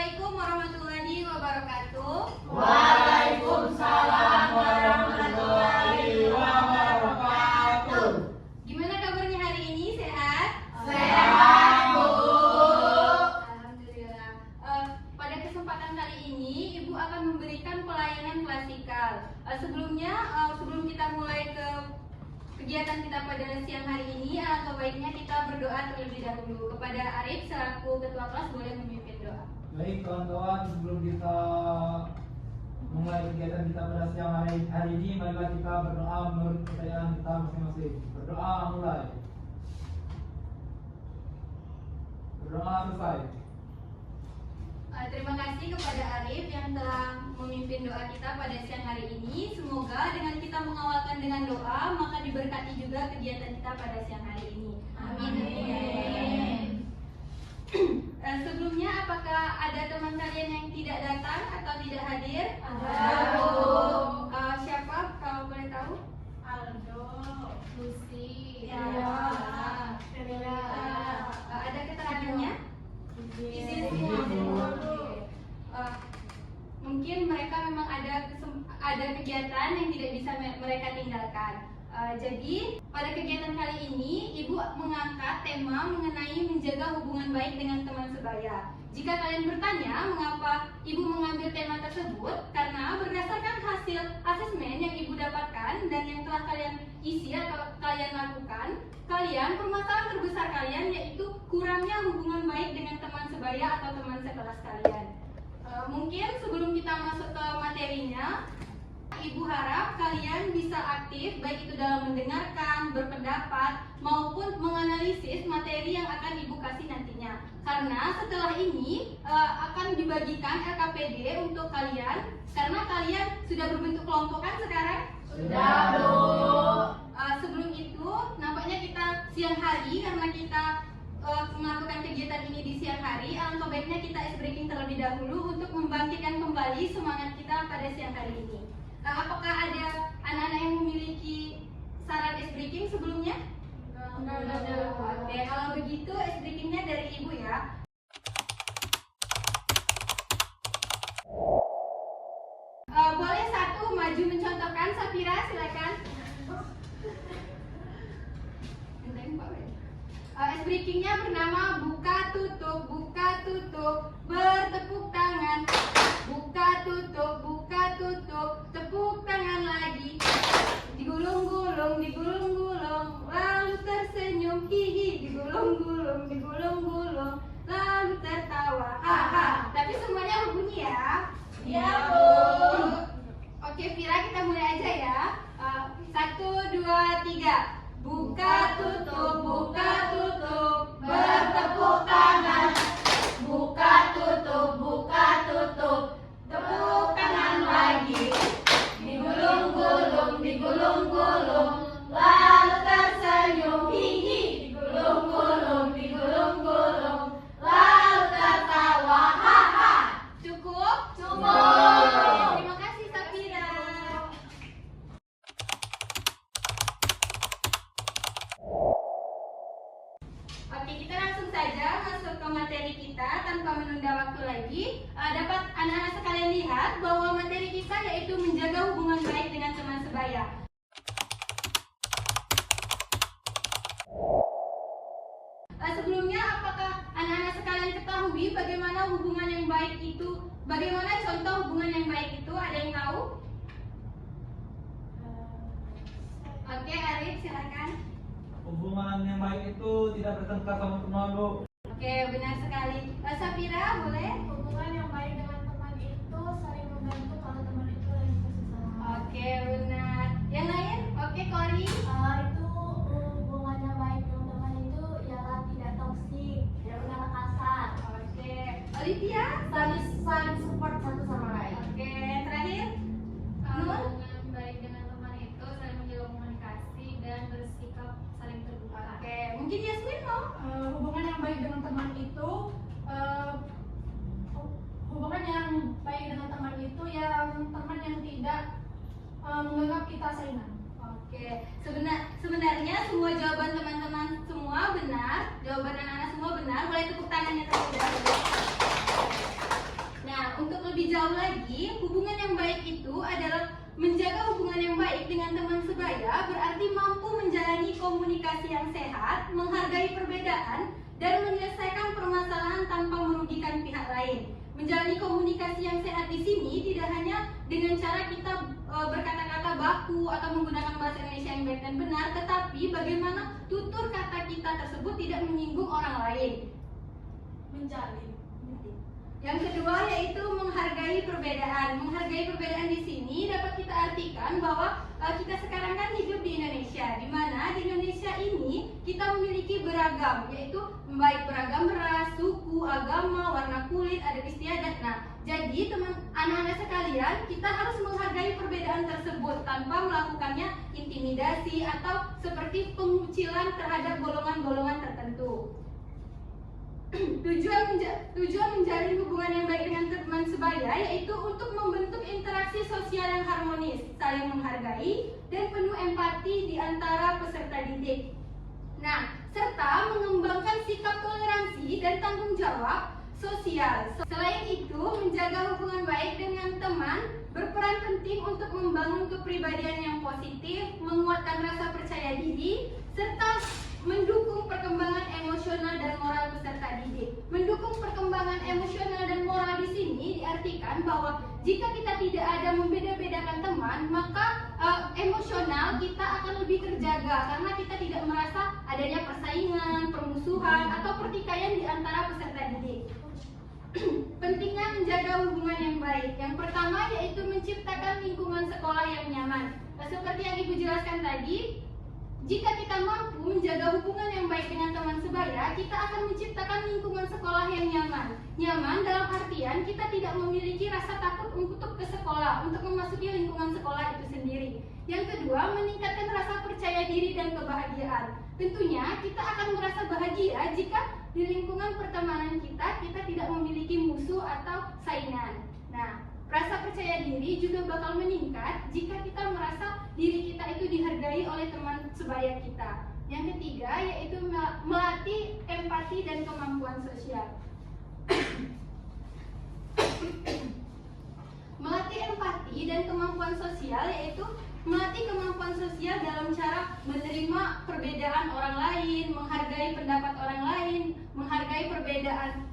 Assalamualaikum warahmatullahi wabarakatuh. Waalaikumsalam warahmatullahi wabarakatuh. Gimana kabarnya hari ini? Sehat? Sehat, Bu. Alhamdulillah. Pada kesempatan kali ini, Ibu akan memberikan pelayanan klasikal. Sebelum kita mulai ke kegiatan kita pada siang hari ini, alangkah baiknya kita berdoa terlebih dahulu. Kepada Arif selaku ketua kelas boleh memimpin doa. Baik kawan-kawan, sebelum kita mulai kegiatan kita pada siang hari ini, marilah kita berdoa menurut kepercayaan kita masing-masing. Berdoa mulai. Berdoa selesai. Terima kasih kepada Arif yang telah memimpin doa kita pada siang hari ini. Semoga dengan kita mengawalkan dengan doa, maka diberkati juga kegiatan kita pada siang hari ini. Amin. Sebelumnya, apakah ada teman kalian yang tidak datang atau tidak hadir? Ada. Siapa kalau boleh tahu? Aldo, Lucy, Ya. Camilla, Ada keterangannya? Izin semua. Mungkin mereka memang ada kegiatan yang tidak bisa mereka tinggalkan. Jadi pada kegiatan kali ini Ibu mengangkat tema mengenai menjaga hubungan baik dengan teman sebaya. Jika kalian bertanya mengapa Ibu mengambil tema tersebut, karena berdasarkan hasil asesmen yang Ibu dapatkan dan yang telah kalian isi atau kalian lakukan, permasalahan terbesar kalian yaitu kurangnya hubungan baik dengan teman sebaya atau teman sekelas kalian. Mungkin sebelum kita masuk ke materinya, Ibu harap kalian bisa aktif baik itu dalam mendengarkan, berpendapat, maupun menganalisis materi yang akan Ibu kasih nantinya. Karena setelah ini akan dibagikan LKPD untuk kalian, karena kalian sudah berbentuk kelompok kan sekarang? Sudah, Bu. Sebelum itu, nampaknya kita siang hari karena kita melakukan kegiatan ini di siang hari, alangkah baiknya kita ice breaking terlebih dahulu untuk membangkitkan kembali semangat kita pada siang hari ini. Apakah ada anak-anak yang memiliki saran ice breaking sebelumnya? Enggak ada. Oke, kalau begitu ice breakingnya dari Ibu ya. Boleh satu maju mencontohkan, Safira silakan. Ice breakingnya bernama buka tutup, bertepuk tangan. Buka tutup, tepuk tangan lagi. Digulung-gulung, lalu tersenyum, hihi. Digulung-gulung, lalu tertawa, haha. Tapi semuanya berbunyi ya. Iya, Bu. Oke, Vira, kita mulai aja ya. 1, 2, 3. Buka tutup, bertepuk tangan. Buka tutup, tepuk tangan lagi. Digulung-gulung, lalu tersenyum, hihi. Digulung-gulung, lalu tertawa, haha. Cukup? Cukup. Terima kasih, Safira. Oke, kita langsung saja masuk ke materi kita tanpa menunda waktu lagi. Dapat anak-anak sekalian lihat bahwa materi kita yaitu menjaga hubungan baik dengan teman sebaya. Sebelumnya, apakah anak-anak sekalian ketahui bagaimana hubungan yang baik itu? Bagaimana contoh hubungan yang baik itu? Ada yang tahu? Oke, Arif silakan. Hubungan yang baik itu tidak bertengkar sama teman, Bu. Oke, benar sekali. Safira, boleh? Hubungan yang baik dengan teman itu saling membantu kalau teman itu lagi kesusahan. Oke, benar. Yang lain? Oke, Kori. Itu hubungan yang baik dengan teman itu ialah tidak toksik, tidak berkata kasar, Oke, Olivia. saling support satu sama lain. Oke, terakhir. Nur. Hubungan baik dengan teman itu saling menjaga komunikasi dan bersikap saling terbuka. Oke, mungkin Yasmin mau? Hubungan yang baik dengan teman itu yang teman yang tidak menganggap kita saingan. Oke, sebenarnya semua jawaban teman-teman semua benar, jawaban anak-anak semua benar. Boleh tepuk tangannya terlebih dahulu. Nah, untuk lebih jauh lagi, hubungan yang baik itu adalah menjaga hubungan yang baik dengan teman sebaya berarti mampu menjalani komunikasi yang sehat, menghargai perbedaan, dan menyelesaikan permasalahan tanpa merugikan pihak lain. Menjalani komunikasi yang sehat di sini tidak hanya dengan cara kita berkata-kata baku atau menggunakan bahasa Indonesia yang baik dan benar, tetapi bagaimana tutur kata kita tersebut tidak menyinggung orang lain. Menjalin. Yang kedua yaitu menghargai perbedaan. Menghargai perbedaan di sini dapat kita artikan bahwa kita sekarang kan hidup di Indonesia, di mana di Indonesia ini kita memiliki beragam, yaitu baik beragam ras, suku, agama, warna kulit, adat istiadat. Nah, jadi anak-anak sekalian, kita harus menghargai perbedaan tersebut tanpa melakukannya intimidasi atau seperti pengucilan terhadap golongan-golongan tertentu. Tujuan menjalin hubungan yang baik dengan teman sebaya yaitu untuk membentuk interaksi sosial yang harmonis, saling menghargai, dan penuh empati di antara peserta didik. Nah, serta mengembangkan sikap toleransi dan tanggung jawab sosial. Selain itu, menjaga hubungan baik dengan teman berperan penting untuk membangun kepribadian yang positif, menguatkan rasa percaya diri, serta mendukung perkembangan emosional dan moral peserta didik. Mendukung perkembangan emosional dan moral di sini diartikan bahwa jika kita tidak ada membeda-bedakan teman, maka emosional kita akan lebih terjaga karena kita tidak merasa adanya persaingan, permusuhan, atau pertikaian di antara peserta didik. Pentingnya menjaga hubungan yang baik. Yang pertama yaitu menciptakan lingkungan sekolah yang nyaman. Seperti yang Ibu jelaskan tadi, jika kita mampu menjaga hubungan yang baik dengan teman sebaya, kita akan menciptakan lingkungan sekolah yang nyaman. Nyaman dalam artian kita tidak memiliki rasa takut untuk ke sekolah, untuk memasuki lingkungan sekolah itu sendiri. Yang kedua, meningkatkan rasa percaya diri dan kebahagiaan. Tentunya kita akan merasa bahagia jika di lingkungan pertemanan kita tidak memiliki musuh atau saingan. Nah, rasa percaya diri juga bakal meningkat jika kita merasa diri kita itu dihargai oleh teman sebaya kita. Yang ketiga yaitu melatih empati dan kemampuan sosial. Melatih empati dan kemampuan sosial yaitu melatih kemampuan sosial dalam cara menerima perbedaan orang lain, menghargai pendapat orang lain, menghargai perbedaan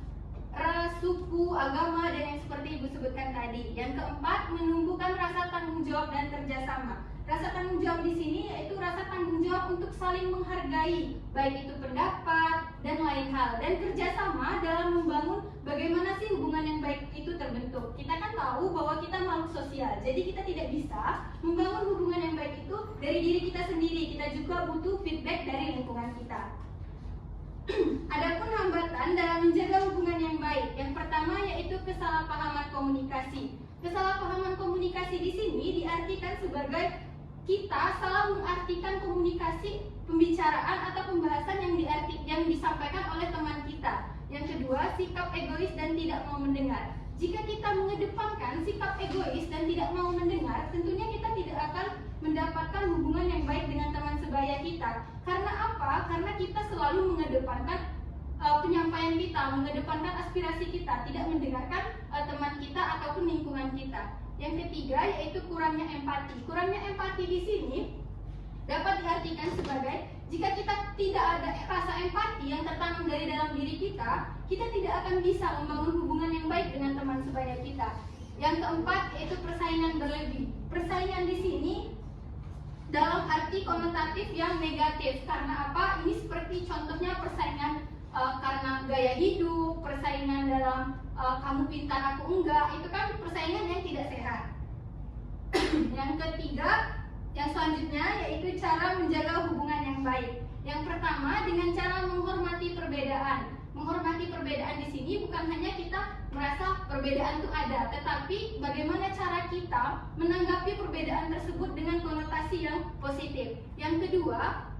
ras, suku, agama, dan yang seperti Ibu sebutkan tadi. Yang keempat, menumbuhkan rasa tanggung jawab dan kerjasama. Rasa tanggung jawab di sini yaitu rasa tanggung jawab untuk saling menghargai, baik itu pendapat dan lain hal. Dan kerjasama dalam membangun bagaimana sih hubungan yang baik itu terbentuk. Kita kan tahu bahwa kita makhluk sosial, jadi kita tidak bisa membangun hubungan yang baik itu dari diri kita sendiri. Kita juga butuh feedback dari lingkungan kita. Adapun hambatan dalam menjaga hubungan yang baik, yang pertama yaitu kesalahpahaman komunikasi. Kesalahpahaman komunikasi di sini diartikan sebagai kita salah mengartikan komunikasi, pembicaraan atau pembahasan yang disampaikan oleh teman kita. Yang kedua, sikap egois dan tidak mau mendengar. Jika kita mengedepankan sikap egois dan tidak mau mendengar, tentunya kita tidak akan mendapatkan hubungan yang baik dengan teman sebaya kita. Karena apa? Karena kita selalu mengedepankan penyampaian kita, mengedepankan aspirasi kita, tidak mendengarkan teman kita ataupun lingkungan kita. Yang ketiga yaitu kurangnya empati. Kurangnya empati di sini dapat diartikan sebagai jika kita tidak ada rasa empati yang tertanam dari dalam diri kita tidak akan bisa membangun hubungan yang baik dengan teman sebaya kita. Yang keempat yaitu persaingan berlebih. Persaingan di sini dalam arti konotatif yang negatif. Karena apa? Ini seperti contohnya persaingan karena gaya hidup, persaingan dalam kamu pintar aku enggak, itu kan persaingan yang tidak sehat. Yang ketiga, yang selanjutnya yaitu cara menjaga hubungan yang baik. Yang pertama dengan cara menghormati perbedaan. Menghormati perbedaan di sini bukan hanya kita merasa perbedaan itu ada, tetapi bagaimana cara kita menanggapi perbedaan tersebut dengan konotasi yang positif. Yang kedua,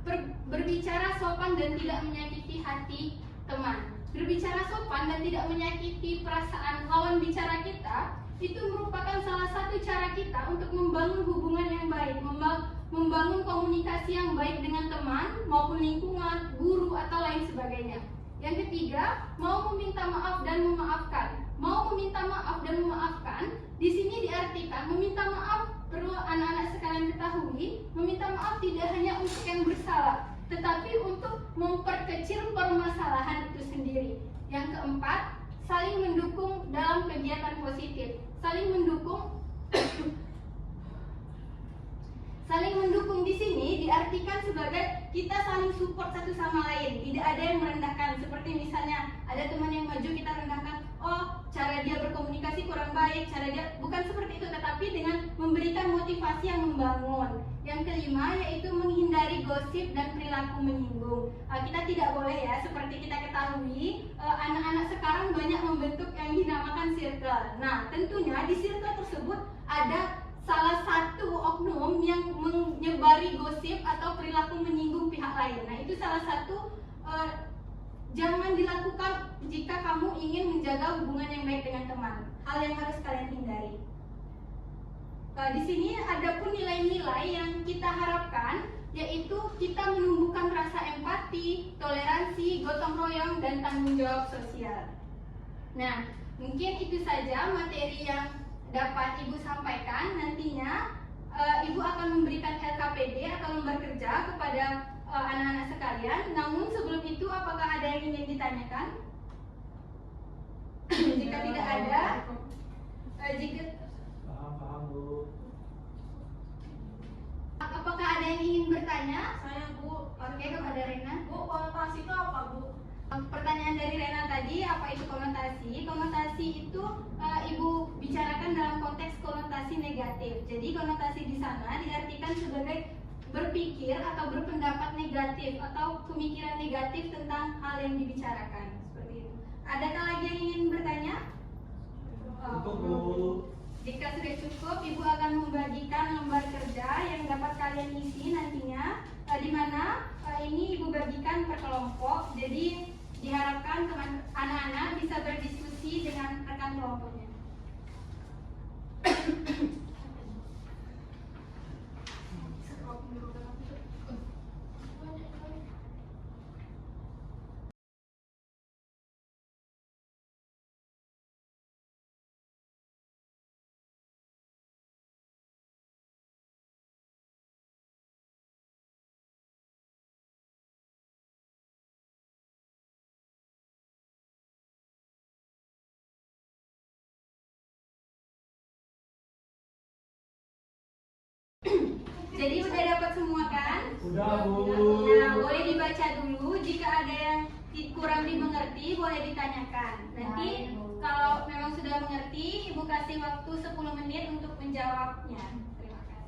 berbicara sopan dan tidak menyakiti hati teman. Berbicara sopan dan tidak menyakiti perasaan lawan bicara kita itu merupakan salah satu cara kita untuk membangun hubungan yang baik, membangun komunikasi yang baik dengan teman maupun lingkungan, guru atau lain sebagainya. Yang ketiga, mau meminta maaf dan memaafkan. mau meminta maaf dan memaafkan, di sini diartikan meminta maaf perlu anak-anak sekalian ketahui, meminta maaf tidak hanya untuk yang bersalah, tetapi untuk memperkecil permasalahan itu sendiri. Yang keempat, saling mendukung dalam kegiatan positif. Saling mendukung saling mendukung di sini diartikan sebagai kita saling support satu sama lain, tidak ada yang merendahkan. Seperti misalnya ada teman yang maju kita rendahkan, oh cara dia berkomunikasi kurang baik, cara dia bukan seperti itu, tetapi dengan memberikan motivasi yang membangun. Yang kelima yaitu menghindari gosip dan perilaku menyinggung. Kita tidak boleh ya, seperti kita ketahui anak-anak sekarang banyak membentuk yang dinamakan circle. Nah tentunya di circle tersebut ada salah satu oknum yang menyebari gosip atau perilaku menyinggung pihak lain. Nah itu salah satu jangan dilakukan jika kamu ingin menjaga hubungan yang baik dengan teman. Hal yang harus kalian hindari. Di sini ada pun nilai-nilai yang kita harapkan, yaitu kita menumbuhkan rasa empati, toleransi, gotong royong, dan tanggung jawab sosial. Nah mungkin itu saja materi yang dapat Ibu sampaikan. Nantinya Ibu akan memberikan LKPD atau lembar kerja kepada anak-anak sekalian. Namun sebelum itu apakah ada yang ingin ditanyakan? Jika tidak ada, Paham Bu. apakah ada yang ingin bertanya? Saya Bu, Oke, kepada Rena. Bu, konotasi itu apa Bu? Pertanyaan dari Rena tadi, apa itu konotasi? Konotasi itu Ibu bicarakan dalam konteks konotasi negatif. Jadi konotasi di sana diartikan sebagai berpikir atau berpendapat negatif atau pemikiran negatif tentang hal yang dibicarakan. Seperti itu. Adakah lagi yang ingin bertanya? Cukup Bu. Jika sudah cukup, Ibu akan membagikan lembar kerja yang dapat kalian isi nantinya, di mana ini Ibu bagikan per kelompok. Jadi diharapkan teman anak-anak bisa berdiskusi dengan rekan kelompoknya. Jadi udah dapat semua kan? Udah Bu. Nah, boleh dibaca dulu. Jika ada yang kurang dimengerti, boleh ditanyakan. Nanti kalau memang sudah mengerti, Ibu kasih waktu 10 menit untuk menjawabnya. Terima kasih.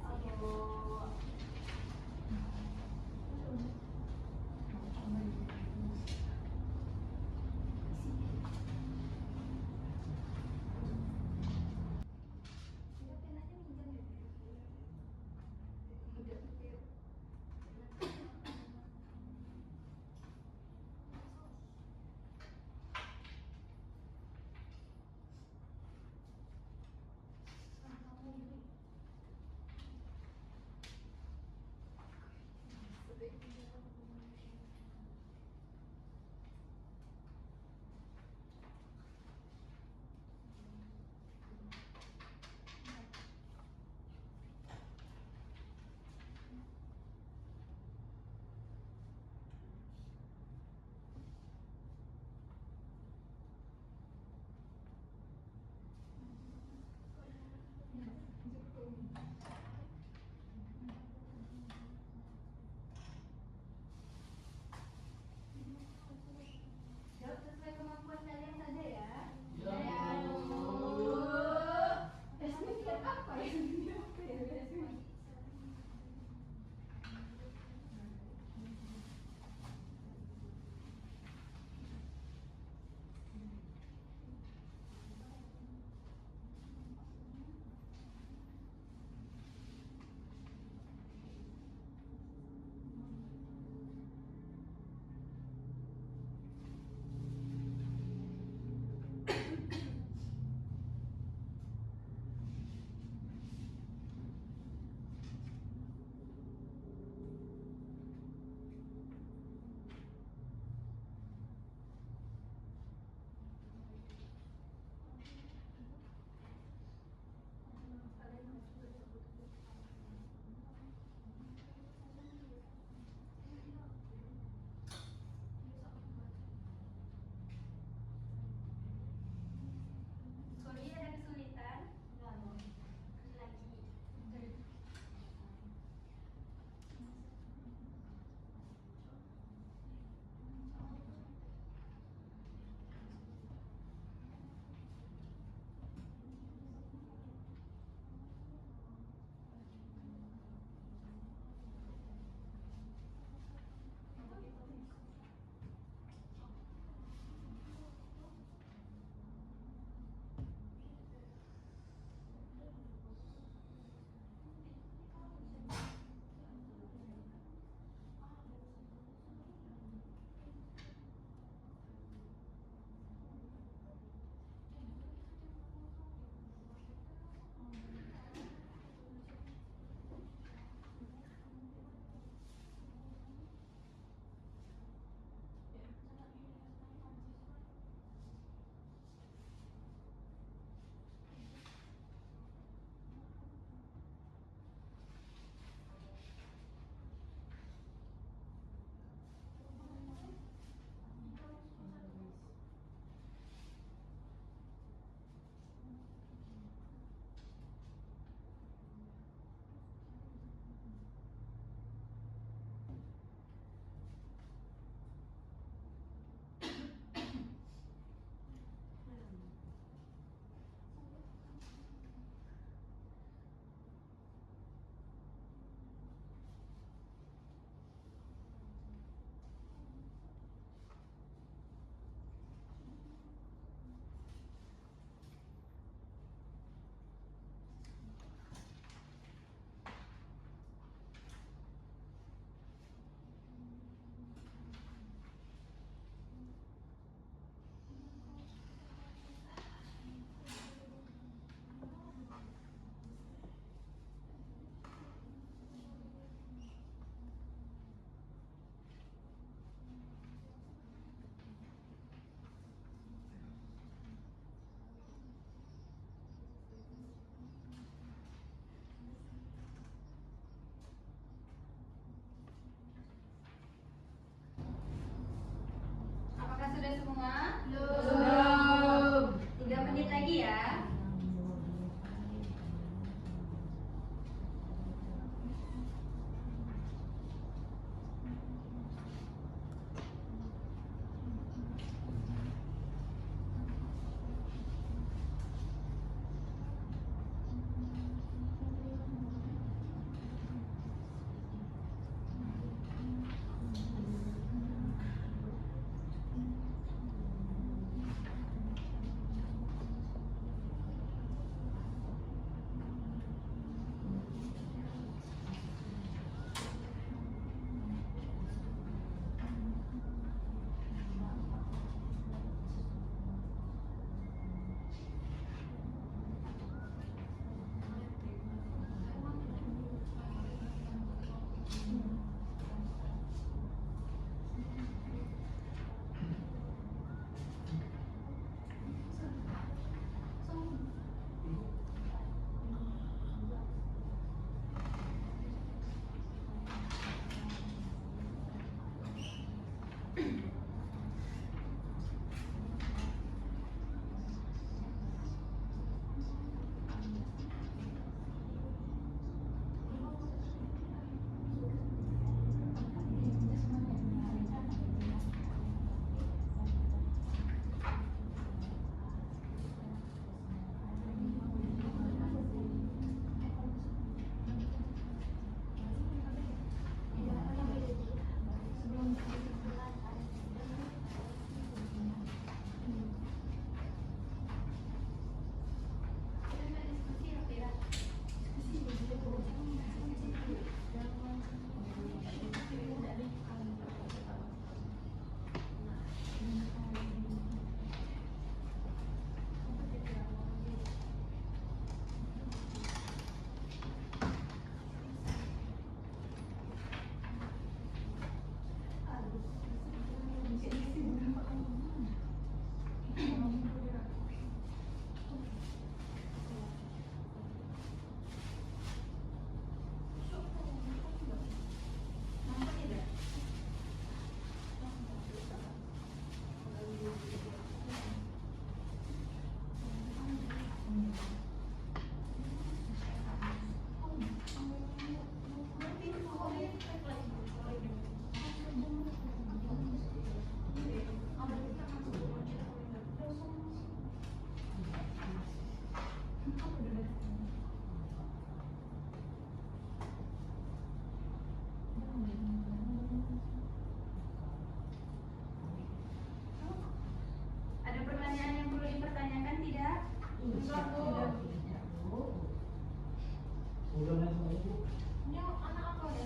Ini anak apa ya?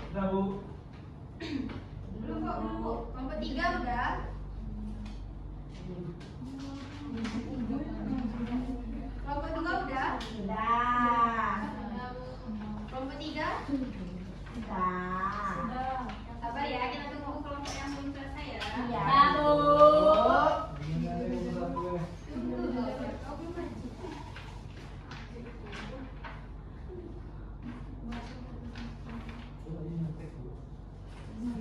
Sudah Bu. Belum kok, belum Bu. Kelompok 3 udah. Kelompok 2 udah. Kelompok 3. Sabar ya, kita tunggu kelompok yang belum selesai ya. Ini ada buku satu ya. Coba ini ngetek, Bu. Ya, Bu.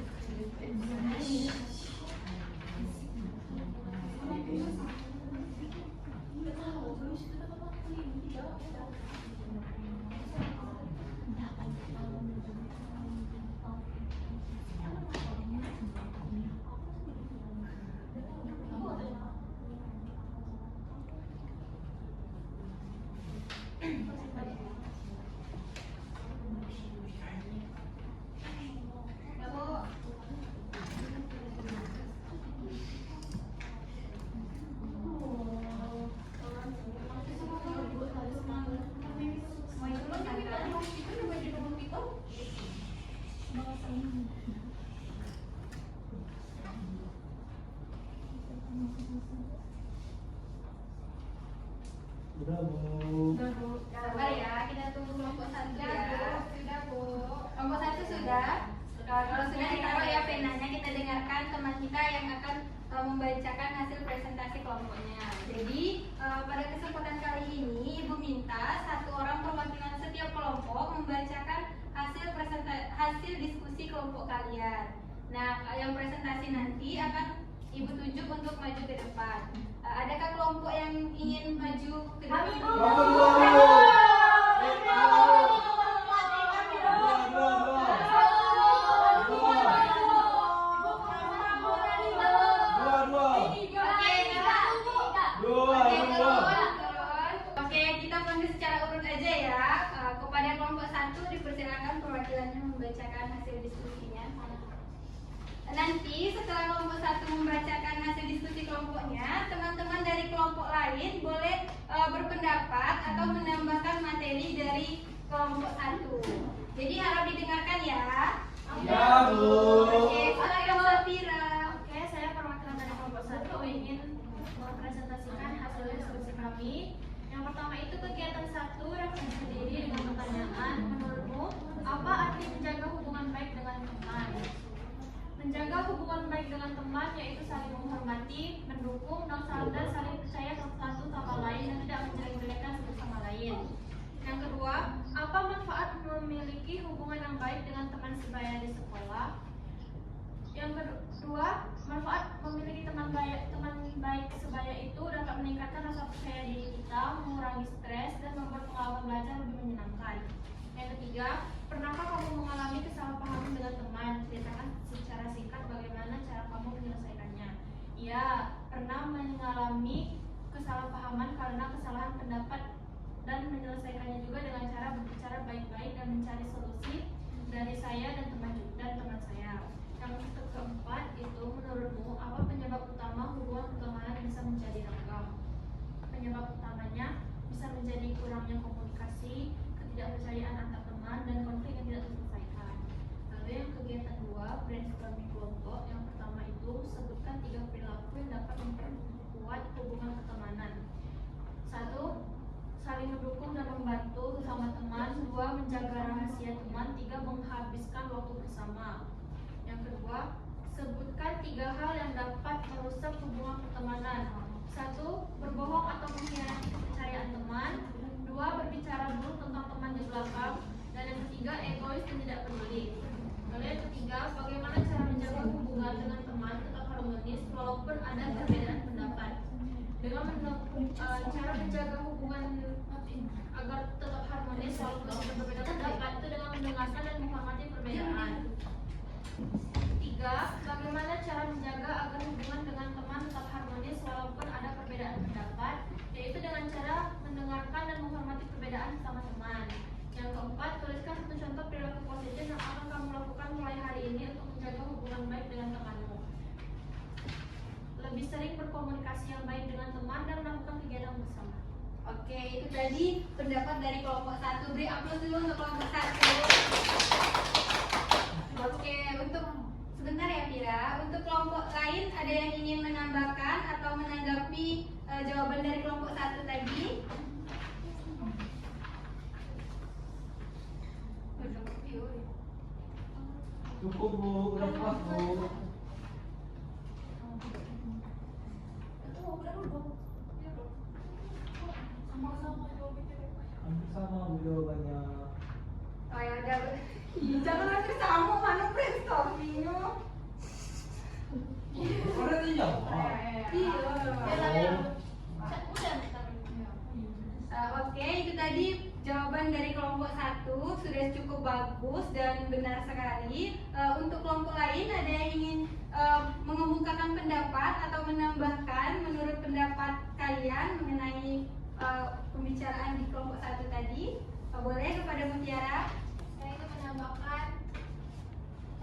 Mau ikut kan? Udah Bu. Sabar ya, kita tunggu kelompok 1 ya. Sudah, Bu. Kelompok 1 sudah. Kalau sudah ditaruh ya penanya, kita dengarkan teman kita yang akan membacakan hasil presentasi kelompoknya. Jadi pada kesempatan kali ini Ibu minta satu orang perwakilan setiap kelompok membacakan hasil diskusi kelompok kalian. Nah, yang presentasi nanti akan Ibu tunjuk untuk maju ke depan. Adakah kelompok yang ingin maju ke depan? Oke, kita panggil secara urut aja ya. Kepada kelompok 1 dipersilakan perwakilannya membacakan hasil diskusinya. Nanti setelah kelompok 1 membacakan hasil diskusi kelompoknya, teman-teman dari kelompok lain boleh berpendapat atau menambahkan materi dari kelompok 1. Jadi harap didengarkan ya. Ya, Bu. Oke, silakan Safira. Oke, saya perwakilan dari kelompok 1 ingin mempresentasikan hasil diskusi kami. Yang pertama itu kegiatan 1 refleksi diri dengan pertanyaan, menurutmu apa arti menjaga hubungan baik dengan teman? Menjaga hubungan baik dengan teman yaitu saling menghormati, mendukung, dan saling percaya satu sama lain dan tidak menjelek-jelekan satu sama lain. Yang kedua, apa manfaat memiliki hubungan yang baik dengan teman sebaya di sekolah? Yang kedua, manfaat memiliki teman baik sebaya itu dapat meningkatkan rasa percaya diri kita, mengurangi stres, dan membuat pengalaman belajar lebih menyenangkan. Yang ketiga, pernahkah kamu mengalami kesalahpahaman dengan teman? Ceritakan secara singkat bagaimana cara kamu menyelesaikannya. Iya, pernah mengalami kesalahpahaman karena kesalahan pendapat dan menyelesaikannya juga dengan cara berbicara baik-baik dan mencari solusi dari saya dan teman saya. Yang keempat itu, menurutmu apa penyebab utama hubungan pertemanan bisa menjadi renggang? Penyebab utamanya bisa menjadi kurangnya komunikasi, ketidakpercayaan antar teman, dan konflik yang tidak terselesaikan. Lalu yang kegiatan 2, brainstorming kelompok. Yang pertama itu, sebutkan 3 perilaku yang dapat memperkuat hubungan pertemanan. 1. Saling mendukung dan membantu sesama teman. 2. Menjaga rahasia teman. 3. Menghabiskan waktu bersama. Yang kedua, sebutkan 3 hal yang dapat merusak hubungan pertemanan. 1. Berbohong atau mengkhianati kepercayaan teman. 2. Berbicara buruk tentang teman di belakang. Dan yang ketiga, egois dan tidak peduli. Lalu yang ketiga, bagaimana cara menjaga hubungan dengan teman tetap harmonis walaupun ada perbedaan pendapat. Dengan cara menjaga hubungan agar tetap harmonis walaupun ada perbedaan pendapat itu dengan mendengarkan dan menghormati perbedaan. 3. Bagaimana cara menjaga agar hubungan dengan baik dengan temanmu. Lebih sering berkomunikasi yang baik dengan teman dan melakukan kegiatan bersama. Oke, itu tadi pendapat dari kelompok 1. Beri aplaus dulu untuk kelompok 1. Oke, untuk sebentar ya Pira. Untuk kelompok lain ada yang ingin menambahkan atau menanggapi jawaban dari kelompok 1 tadi? Cukup Bu, udah puas Bu. Hampir sama Bu jawabannya. Oh ya udah. Jangan lagi sama mana brainstorming. Udah dijawab. Iya. Oke, itu tadi jawaban dari kelompok 1 sudah cukup bagus dan benar sekali. Untuk kelompok lain ada yang ingin mengemukakan pendapat atau menambahkan menurut pendapat kalian mengenai pembicaraan di kelompok 1 tadi? Boleh kepada Mutiara? Saya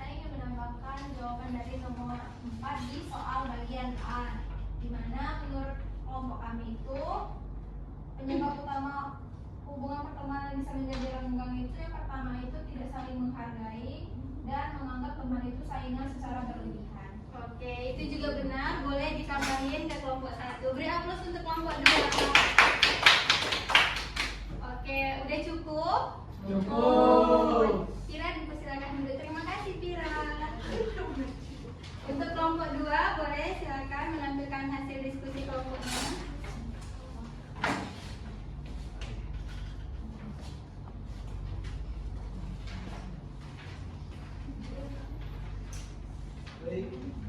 ingin menambahkan jawaban dari nomor 4 di soal bagian A, di mana menurut kelompok kami itu penyebab utama hubungan pertemanan bisa menjadi renggang itu yang pertama itu tidak saling menghargai dan menganggap teman itu saingan secara berlebihan. Oke, itu juga benar. Boleh ditambahin ke kelompok 1. Beri aplaus untuk kelompok 2. Oke, udah cukup? Cukup. Pira dipersilakan dulu. Terima kasih Pira. Untuk kelompok 2 boleh silakan menampilkan hasil diskusi kelompoknya.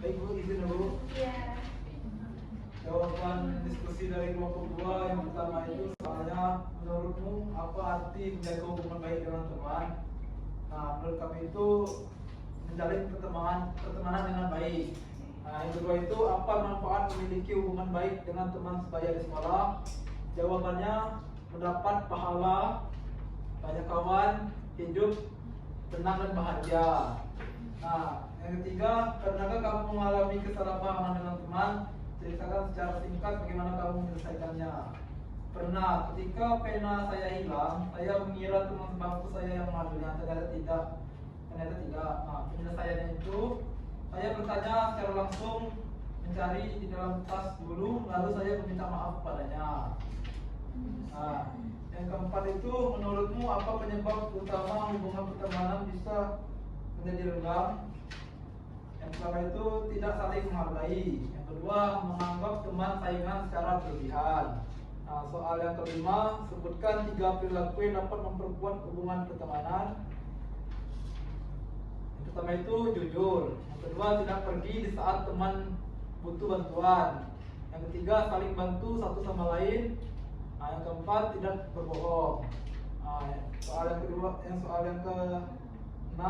Baik Bu, izin ya Bu. Iya. Jawaban diskusi dari kelompok 2 yang pertama itu soalnya menurutmu apa arti menjaga hubungan baik dengan teman? Nah, menurut kami itu menjalin pertemanan dengan baik. Nah, yang kedua itu apa manfaat memiliki hubungan baik dengan teman sebaya di sekolah? Jawabannya mendapat pahala, banyak kawan, hidup tenang dan bahagia. Nah, yang ketiga, pernahkah kamu mengalami kesalahpahaman dengan teman? Ceritakan secara singkat bagaimana kamu menyelesaikannya. Pernah, ketika pena saya hilang, saya mengira teman sebangku saya yang mengambilnya, ternyata tidak. Nah, penyelesaiannya itu saya bertanya secara langsung, mencari di dalam tas dulu, lalu saya meminta maaf padanya. Nah, yang keempat itu, menurutmu apa penyebab utama hubungan pertemanan bisa menjadi renggang? Yang pertama itu tidak saling menghargai. Yang kedua, menganggap teman saingan secara berlebihan. Nah, soal yang kelima, sebutkan 3 perilaku yang dapat memperkuat hubungan pertemanan. Yang pertama itu jujur. Yang kedua, tidak pergi di saat teman butuh bantuan. Yang ketiga, saling bantu satu sama lain. Nah, yang keempat, tidak berbohong. Nah, soal yang ke-6,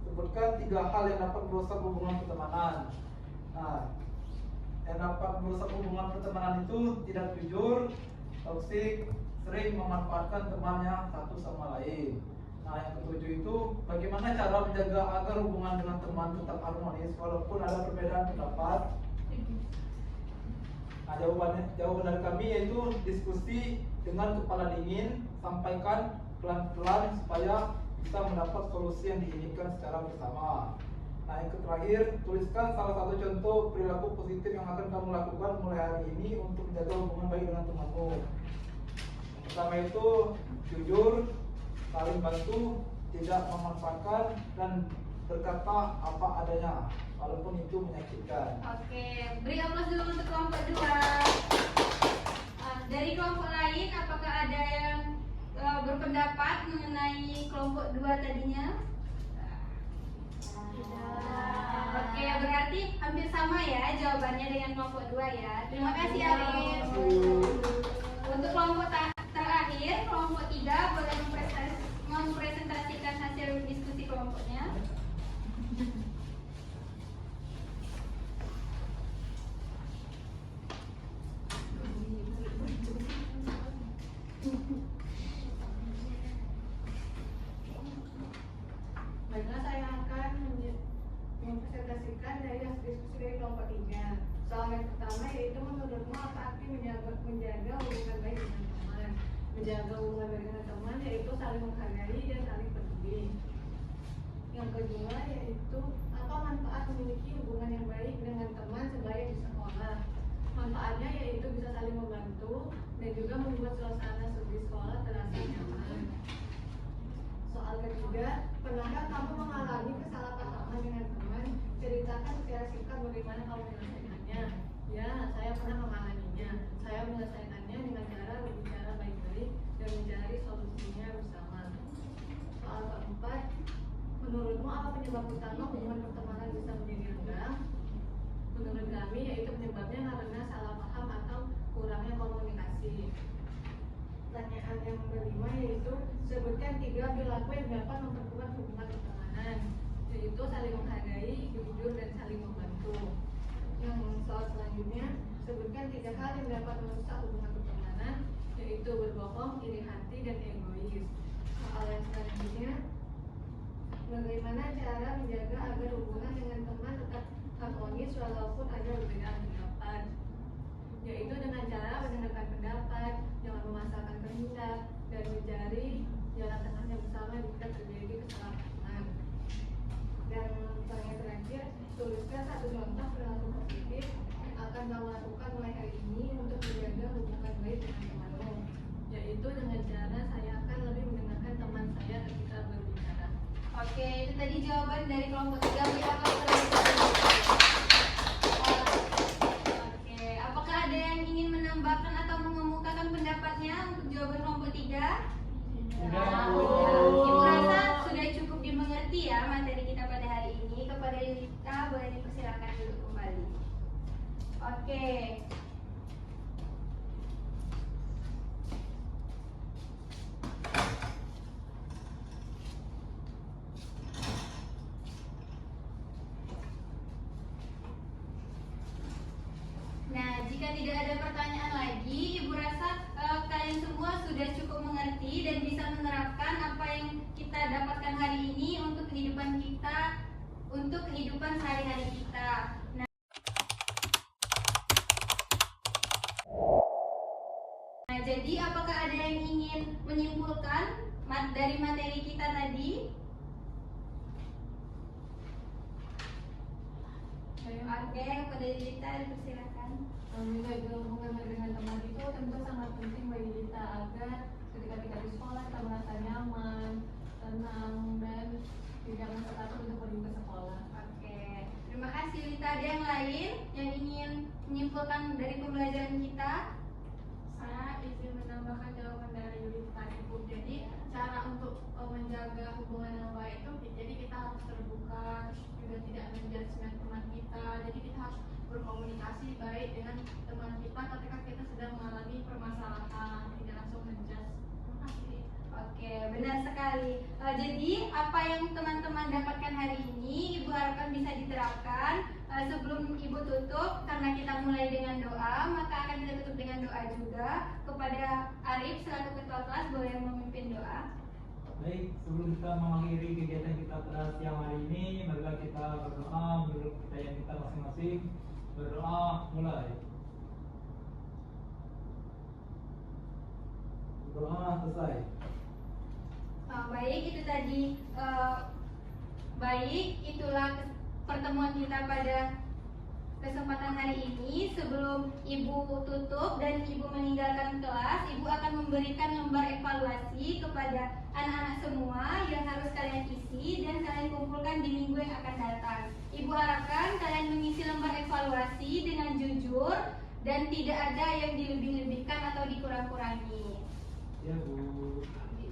sebutkan 3 hal yang dapat merusak hubungan pertemanan. Nah, yang dapat merusak hubungan pertemanan itu tidak jujur, toksik, sering memanfaatkan temannya satu sama lain. Nah, yang ketujuh itu bagaimana cara menjaga agar hubungan dengan teman tetap harmonis walaupun ada perbedaan pendapat. Nah, jawaban dari kami yaitu diskusi dengan kepala dingin, sampaikan pelan-pelan supaya bisa mendapat solusi yang diinginkan secara bersama. Nah, yang terakhir, tuliskan salah satu contoh perilaku positif yang akan kamu lakukan mulai hari ini untuk menjaga hubungan baik dengan temanmu. Yang pertama itu jujur, saling bantu, tidak memanfaatkan, dan berkata apa adanya, walaupun itu menyakitkan. Oke, beri aplaus dulu untuk kelompok 2. Dari kelompok lain, apakah ada yang berpendapat mengenai kelompok 2 tadinya? Oke, berarti hampir sama ya jawabannya dengan kelompok 2 ya. Terima kasih Arif. Untuk kelompok terakhir, kelompok 3 boleh mempresentasikan hasil diskusi kelompoknya. Baiklah, saya akan mempresentasikan pertama yaitu menurutmu apa arti menjaga hubungan baik dengan teman? Menjaga hubungan baik dengan teman yaitu saling menghargai dan saling peduli. Yang kedua yaitu apa manfaat memiliki hubungan yang baik dengan teman sebaya di sekolah? Manfaatnya yaitu bisa saling membantu dan juga membuat suasana di sekolah terasa nyaman. Soal ketiga, pernahkah kamu mengalami kesalahpahaman dengan teman? Ceritakan secara singkat bagaimana kamu menyelesaikannya. Ya, saya pernah mengalaminya. Saya menyelesaikannya dengan cara berbicara baik-baik dan mencari solusinya bersama. Soal keempat, menurutmu apa penyebab utama hubungan pertemanan bisa menjadi renggang? Menurut kami yaitu penyebabnya karena salah paham atau kurangnya komunikasi. Pertanyaan yang kelima yaitu sebutkan 3 perilaku yang dapat memperkuat hubungan pertemanan, yaitu saling menghargai, jujur, dan saling membantu. Yang soal selanjutnya, sebutkan 3 hal yang dapat merusak hubungan pertemanan, yaitu berbohong, iri hati, dan egois. Soal yang selanjutnya, bagaimana cara menjaga agar hubungan dengan teman tetap harmonis walaupun ada perbedaan pendapat, yaitu dengan cara mendengarkan pendapat, jangan memaksakan kehendak, dan mencari jalan tengahnya bersama jika terjadi kesalahpahaman. Dan yang terakhir, tuliskan 1 contoh perilaku positif yang akan kamu lakukan mulai hari ini untuk menjaga hubungan baik dengan temanmu, yaitu dengan cara saya akan lebih mendengarkan teman saya ketika berbicara. Oke, itu tadi jawaban dari kelompok 3. Oke, apakah ada yang ingin menambahkan atau mengemukakan pendapatnya untuk jawaban kelompok 3? Ibu rasa sudah cukup dimengerti ya materi kita pada hari ini. Kepada Yulita boleh dipersilakan dulu kembali. Oke. Nah, jika tidak ada pertanyaan lagi, Ibu rasa kalian semua sudah cukup mengerti dan bisa menerapkan apa yang kita dapatkan hari ini untuk kehidupan kita, untuk kehidupan sehari-hari kita. Nah, jadi apakah ada yang ingin menyimpulkan dari materi kita tadi? Oke, kepada Yulita dipersilakan. Menjaga hubungan baik dengan teman itu tentu sangat penting bagi kita agar ketika kita di sekolah kita merasa nyaman, tenang, dan tidak merasa takut untuk pergi ke sekolah. Oke, terima kasih Yulita. Ada yang lain yang ingin menyimpulkan dari pembelajaran kita? Saya izin menambahkan jawaban dari Yulita Ibu. Jadi cara untuk menjaga hubungan yang baik itu jadi kita harus terbuka, juga tidak menjudgment teman kita. Jadi kita harus berkomunikasi baik dengan teman kita ketika kita sedang mengalami permasalahan, tidak langsung menjudge. Terima kasih. Oke, benar sekali. Jadi apa yang teman-teman dapatkan hari ini, Ibu harapkan bisa diterapkan. Sebelum Ibu tutup, karena kita mulai dengan doa, maka akan kita tutup dengan doa juga. Kepada Arif selaku ketua kelas boleh memimpin doa. Baik, sebelum kita mengakhiri kegiatan kita pada siang hari ini, marilah kita berdoa menurut kepercayaan kita masing-masing. Berdoa mulai. Berdoa selesai. Baik, itu tadi baik, itulah pertemuan kita pada kesempatan hari ini. Sebelum Ibu tutup dan Ibu meninggalkan kelas, Ibu akan memberikan lembar evaluasi kepada anak-anak semua yang harus kalian isi dan kalian kumpulkan di minggu yang akan datang. Ibu harapkan kalian mengisi lembar evaluasi dengan jujur dan tidak ada yang dilebih-lebihkan atau dikurang-kurangi. Ya, Bu. Terima kasih.